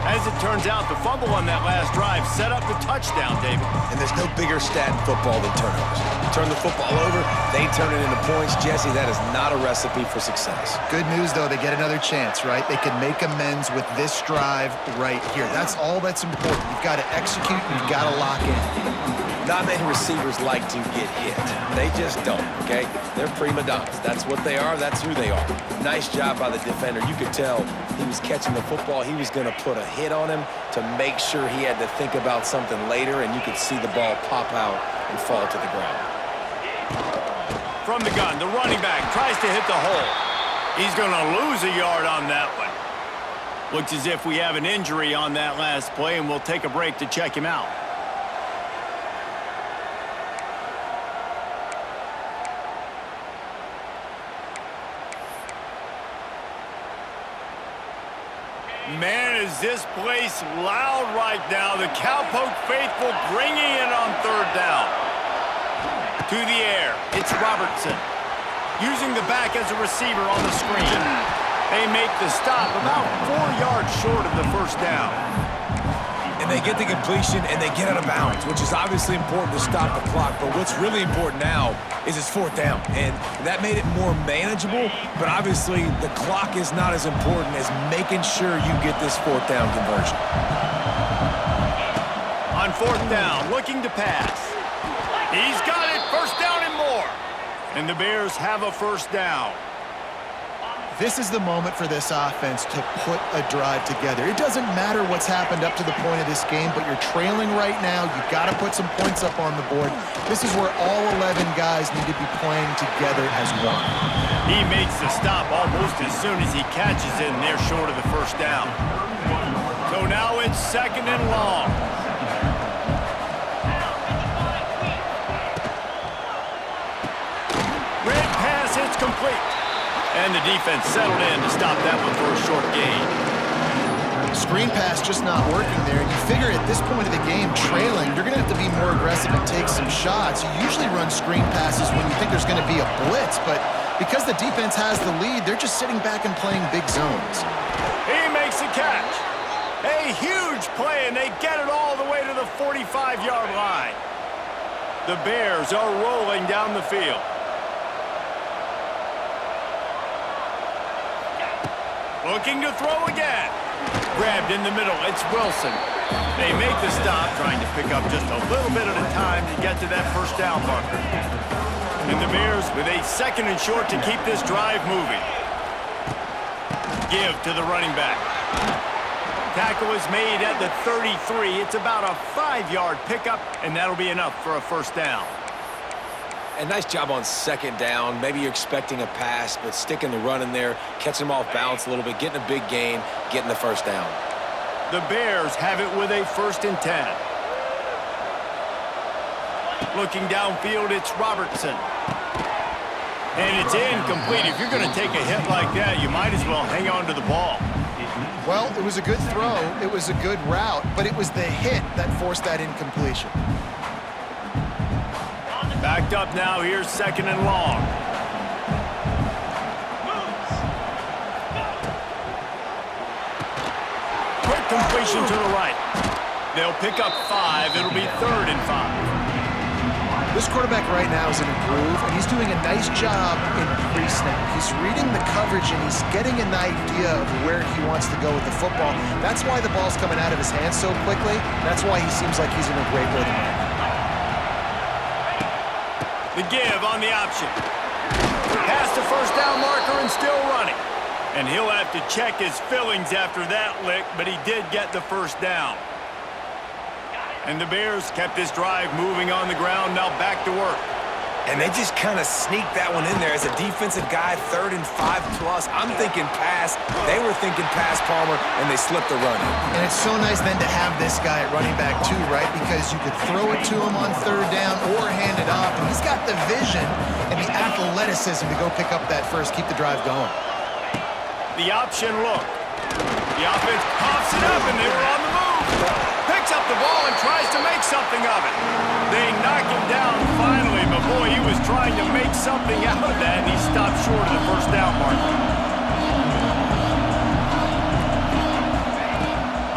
As it turns out, the fumble on that last drive set up the touchdown, David. And there's no bigger stat in football than turnovers. You turn the football over, they turn it into points. Jesse, that is not a recipe for success. Good news, though, they get another chance, right? They can make amends with this drive right here. That's all that's important. You've got to execute, and you've got to lock in. Not many receivers like to get hit. They just don't, okay? They're prima donnas. That's what they are. That's who they are. Nice job by the defender. You could tell he was catching the football. He was going to put a hit on him to make sure he had to think about something later, and you could see the ball pop out and fall to the ground. From the gun, the running back tries to hit the hole. He's going to lose a yard on that one. Looks as if we have an injury on that last play, and we'll take a break to check him out. Man, is this place loud right now. The Cowpoke faithful bringing it on third down. To the air, it's Robertson. Using the back as a receiver on the screen. They make the stop about 4 yards short of the first down. And they get the completion, and they get out of bounds, which is obviously important to stop the clock. But what's really important now is it's fourth down. And that made it more manageable, but obviously the clock is not as important as making sure you get this fourth down conversion. On fourth down, looking to pass. He's got it, first down and more. And the Bears have a first down. This is the moment for this offense to put a drive together. It doesn't matter what's happened up to the point of this game, but you're trailing right now. You've got to put some points up on the board. This is where all 11 guys need to be playing together as one. He makes the stop almost as soon as he catches it, and they're short of the first down. So now it's second and long. Red pass hits complete. And the defense settled in to stop that one for a short gain. Screen pass just not working there. You figure at this point of the game, trailing, you're going to have to be more aggressive and take some shots. You usually run screen passes when you think there's going to be a blitz, but because the defense has the lead, they're just sitting back and playing big zones. He makes the catch. A huge play, and they get it all the way to the 45-yard line. The Bears are rolling down the field. Looking to throw again. Grabbed in the middle, it's Wilson. They make the stop, trying to pick up just a little bit at a time to get to that first down marker. And the Bears with a second and short to keep this drive moving. Give to the running back. Tackle is made at the 33. It's about a 5-yard pickup, and that'll be enough for a first down. And nice job on second down. Maybe you're expecting a pass, but sticking the run in there, catching them off balance a little bit, getting a big gain, getting the first down. The Bears have it with a 1st and 10. Looking downfield, it's Robertson. And it's incomplete. If you're going to take a hit like that, you might as well hang on to the ball. Well, it was a good throw. It was a good route, but it was the hit that forced that incompletion. Backed up now, here's second and long. Quick completion to the right. They'll pick up 5. It'll be 3rd and 5. This quarterback right now is an improve, and he's doing a nice job in pre-snap. He's reading the coverage, and he's getting an idea of where he wants to go with the football. That's why the ball's coming out of his hands so quickly. That's why he seems like he's in a great rhythm right now. The give on the option. Past the first down marker and still running. And he'll have to check his fillings after that lick, but he did get the first down. And the Bears kept this drive moving on the ground, now back to work. And they just kind of sneaked that one in there. As a defensive guy, 3rd and 5 plus, I'm thinking pass. They were thinking pass, Palmer, and they slipped the run in. And it's so nice then to have this guy at running back too, right? Because you could throw it to him on 3rd down or hand it off. And he's got the vision and the athleticism to go pick up that first, keep the drive going. The option look. The offense pops it up, and they were on the move. Picks up the ball and tries to make something of it. They knock him down finally, but boy, he was trying to make something out of that, and he stopped short of the first down marker.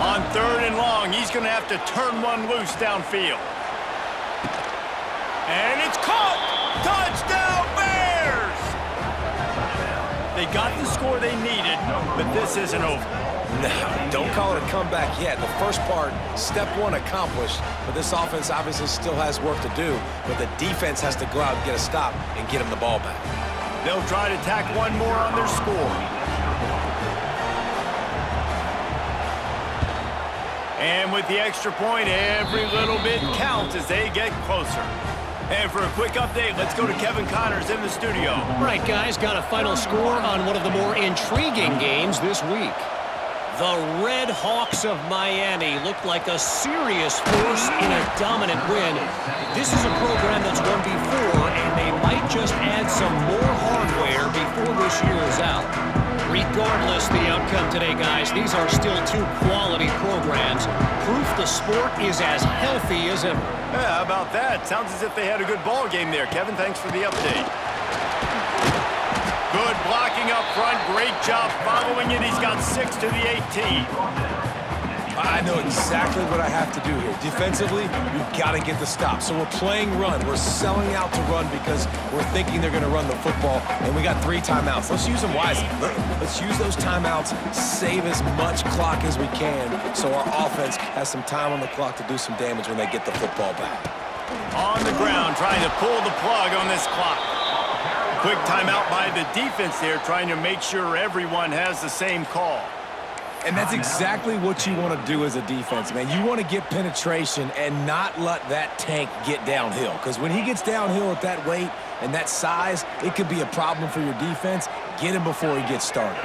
On 3rd and long, he's going to have to turn one loose downfield. And it's caught! Touchdown, Bears! They got the score they needed, but this isn't over. No, don't call it a comeback yet. The first part, step one accomplished, but this offense obviously still has work to do, but the defense has to go out and get a stop and get them the ball back. They'll try to tack one more on their score. And with the extra point, every little bit counts as they get closer. And for a quick update, let's go to Kevin Connors in the studio. Right, guys, got a final score on one of the more intriguing games this week. The Red Hawks of Miami look like a serious force in a dominant win. This is a program that's won before, and they might just add some more hardware before this year is out. Regardless the outcome today, guys, these are still two quality programs. Proof the sport is as healthy as ever. Yeah, how about that? Sounds as if they had a good ball game there. Kevin, thanks for the update. Good blocking up front. Great job following it. He's got 6 to the 18. I know exactly what I have to do here. Defensively, we've got to get the stop. So we're playing run. We're selling out to run because we're thinking they're going to run the football, and we got 3 timeouts. Let's use them wisely. Let's use those timeouts, save as much clock as we can so our offense has some time on the clock to do some damage when they get the football back. On the ground, trying to pull the plug on this clock. Quick timeout by the defense there, trying to make sure everyone has the same call. And that's exactly what you want to do as a defense, man. You want to get penetration and not let that tank get downhill. Because when he gets downhill at that weight and that size, it could be a problem for your defense. Get him before he gets started.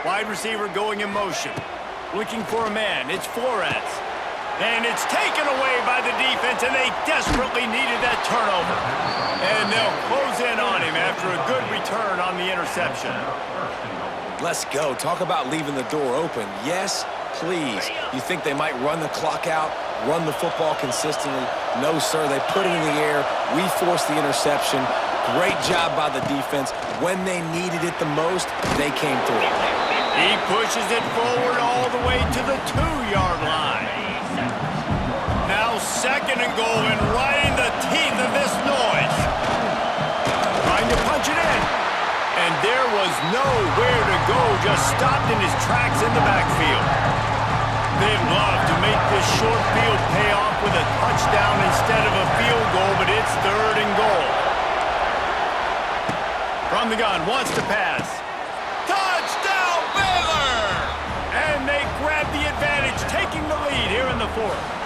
Wide receiver going in motion. Looking for a man. It's Flores. And it's taken away by the defense, and they desperately needed that turnover. And they'll close in on him after a good return on the interception. Let's go. Talk about leaving the door open. Yes, please. You think they might run the clock out, run the football consistently? No, sir. They put it in the air. We forced the interception. Great job by the defense. When they needed it the most, they came through. He pushes it forward all the way to the 2-yard line. Now 2nd and goal, and right in the teeth of this noise. Trying to punch it in. And there was nowhere to go, just stopped in his tracks in the backfield. They'd love to make this short field pay off with a touchdown instead of a field goal, but it's 3rd and goal. From the gun, wants to pass. Touchdown, Baylor! And they grab the advantage, taking the lead here in the 4th.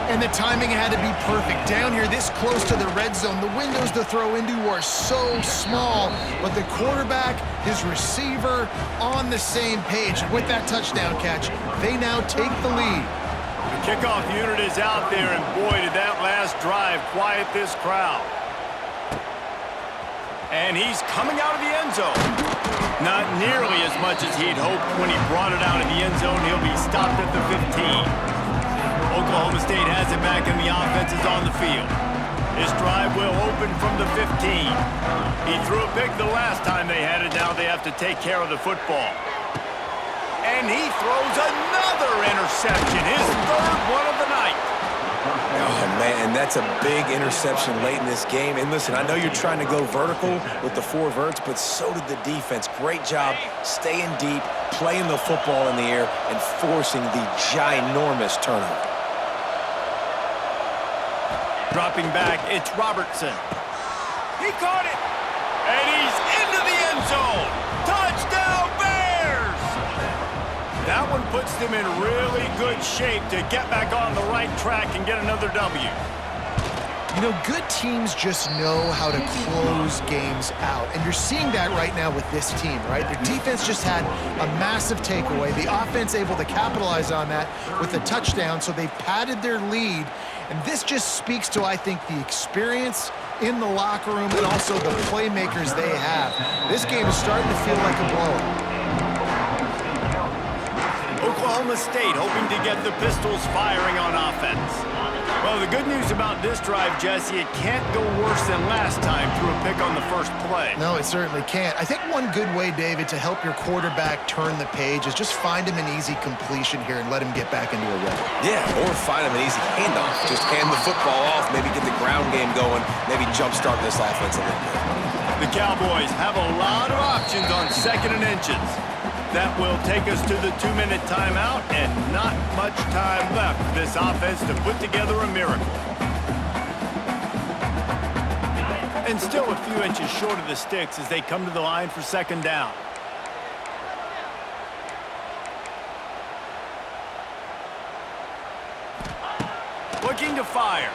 And the timing had to be perfect. Down here, this close to the red zone, the windows to throw into are so small, but the quarterback, his receiver, on the same page. And with that touchdown catch, they now take the lead. The kickoff unit is out there, and boy, did that last drive quiet this crowd. And he's coming out of the end zone. Not nearly as much as he'd hoped when he brought it out of the end zone. He'll be stopped at the 15. Oklahoma State has it back, and the offense is on the field. This drive will open from the 15. He threw a pick the last time they had it. Now they have to take care of the football. And he throws another interception, his 3rd one of the night. Oh, man, and that's a big interception late in this game. And listen, I know you're trying to go vertical with the 4 verts, but so did the defense. Great job staying deep, playing the football in the air, and forcing the ginormous turnover. Dropping back, it's Robertson. He caught it, and he's into the end zone. Touchdown, Bears! That one puts them in really good shape to get back on the right track and get another W. You know, good teams just know how to close games out. And you're seeing that right now with this team, right? Their defense just had a massive takeaway. The offense able to capitalize on that with a touchdown, so they've padded their lead. And this just speaks to, I think, the experience in the locker room and also the playmakers they have. This game is starting to feel like a blowout. Oklahoma State hoping to get the Pistols firing on offense. Well, the good news about this drive, Jesse, it can't go worse than last time through a pick on the first play. No, it certainly can't. I think one good way, David, to help your quarterback turn the page is just find him an easy completion here and let him get back into a rhythm. Yeah, or find him an easy handoff. Just hand the football off, maybe get the ground game going, maybe jumpstart this offense a little bit. The Cowboys have a lot of options on 2nd and inches. That will take us to the 2-minute timeout, and not much time left for this offense to put together a miracle. And still a few inches short of the sticks as they come to the line for 2nd down. Looking to fire.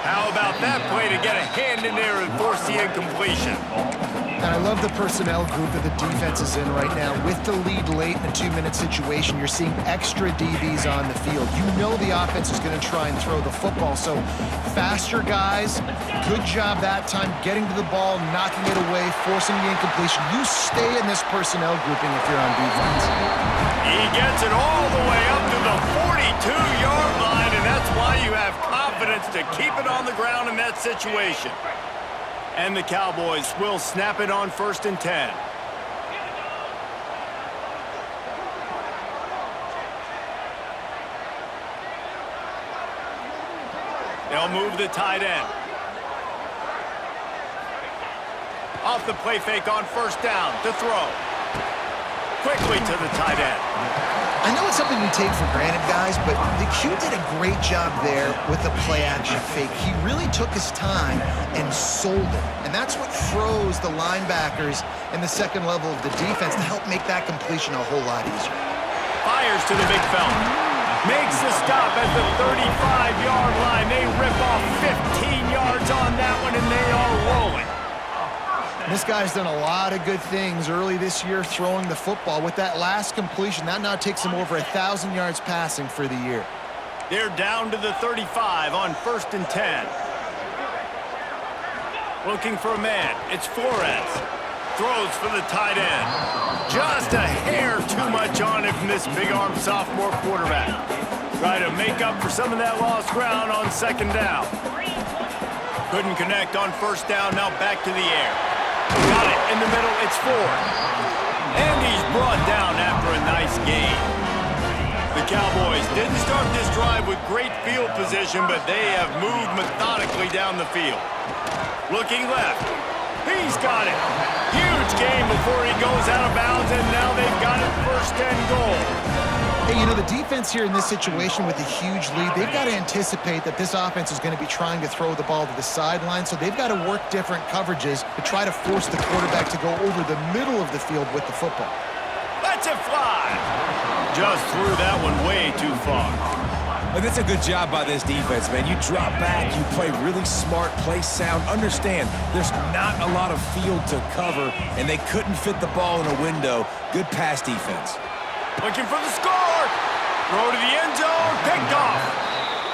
How about that play to get a hand in there and force the incompletion? And I love the personnel group that the defense is in right now. With the lead late in a 2-minute situation, you're seeing extra DBs on the field. You know the offense is going to try and throw the football. So faster guys, good job that time getting to the ball, knocking it away, forcing the incompletion. You stay in this personnel grouping if you're on defense. He gets it all the way up to the 42-yard line, and that's why you have confidence to keep it on the ground in that situation. And the Cowboys will snap it on 1st and 10. They'll move the tight end. Off the play fake on 1st down to throw. Quickly to the tight end. I know it's something we take for granted, guys, but the Q did a great job there with the play-action fake. He really took his time and sold it, and that's what froze the linebackers in the 2nd level of the defense to help make that completion a whole lot easier. Fires to the big fella. Makes the stop at the 35-yard line. They rip off 15 yards on that one, and they are rolling. This guy's done a lot of good things early this year throwing the football. With that last completion, that now takes him over 1,000 yards passing for the year. They're down to the 35 on 1st and 10. Looking for a man. It's Flores. Throws for the tight end. Just a hair too much on it from this big-arm sophomore quarterback. Try to make up for some of that lost ground on 2nd down. Couldn't connect on 1st down. Now back to the air. Got it in the middle, it's Ford. And he's brought down after a nice gain. The Cowboys didn't start this drive with great field position, but they have moved methodically down the field. Looking left. He's got it. Huge gain before he goes out of bounds, and now they've got it 1st and goal. Hey, you know, the defense here in this situation with a huge lead, they've got to anticipate that this offense is going to be trying to throw the ball to the sideline, so they've got to work different coverages to try to force the quarterback to go over the middle of the field with the football. Lets it fly. Just threw that one way too far. But that's a good job by this defense, man. You drop back, you play really smart, play sound. Understand, there's not a lot of field to cover, and they couldn't fit the ball in a window. Good pass defense. Looking for the score. Throw to the end zone. Picked off.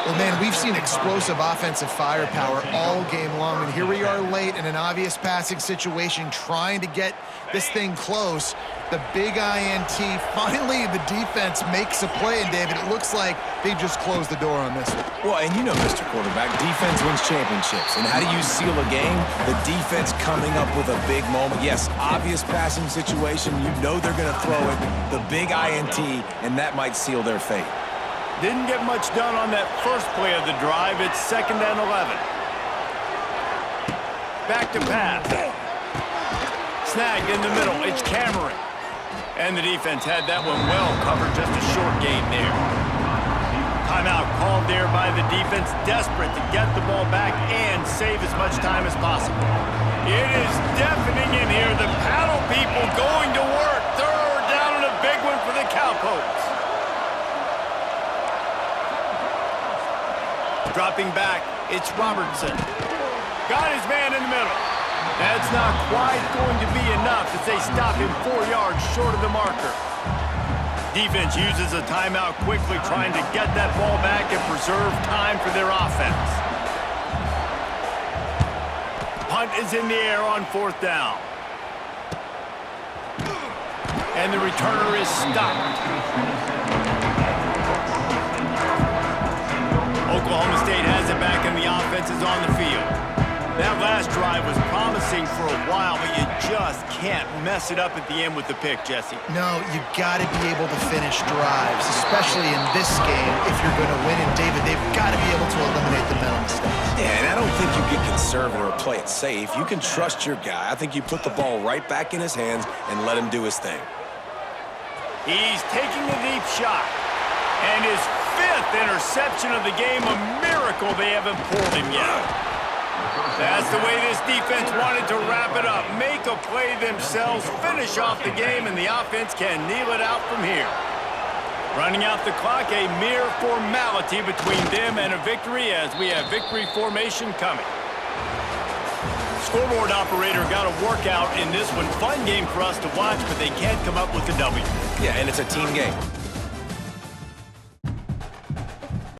Well, man, we've seen explosive offensive firepower all game long, and here we are late in an obvious passing situation trying to get this thing close. The big INT, finally the defense makes a play, and David, it looks like they just closed the door on this one. Well, and you know, Mr. Quarterback, defense wins championships. And how do you seal a game? The defense coming up with a big moment. Yes, obvious passing situation. You know they're going to throw it. The big INT, and that might seal their fate. Didn't get much done on that first play of the drive. It's 2nd and 11. Back to pass. Snagged in the middle. It's Cameron. And the defense had that one well covered. Just a short game there. Timeout called there by the defense. Desperate to get the ball back and save as much time as possible. It is deafening in here. The paddle people going to work. 3rd down and a big one for the Cowpokes. Dropping back, it's Robertson. Got his man in the middle. That's not quite going to be enough as they stop him 4 yards short of the marker. Defense uses a timeout quickly, trying to get that ball back and preserve time for their offense. Punt is in the air on 4th down. And the returner is stopped. Oklahoma State has it back and the offense is on the field. That last drive was promising for a while, but you just just can't mess it up at the end with the pick, Jesse. No, you got to be able to finish drives, especially in this game if you're going to win. And David, they've got to be able to eliminate the mental mistakes. Yeah, and I don't think you get conservative or play it safe. You can trust your guy. I think you put the ball right back in his hands and let him do his thing. He's taking the deep shot. And his 5th interception of the game, a miracle they haven't pulled him yet. That's the way this defense wanted to wrap it up. Make a play themselves, finish off the game, and the offense can kneel it out from here. Running out the clock, a mere formality between them and a victory as we have victory formation coming. Scoreboard operator got a workout in this one. Fun game for us to watch, but they can't come up with a W. Yeah, and it's a team game.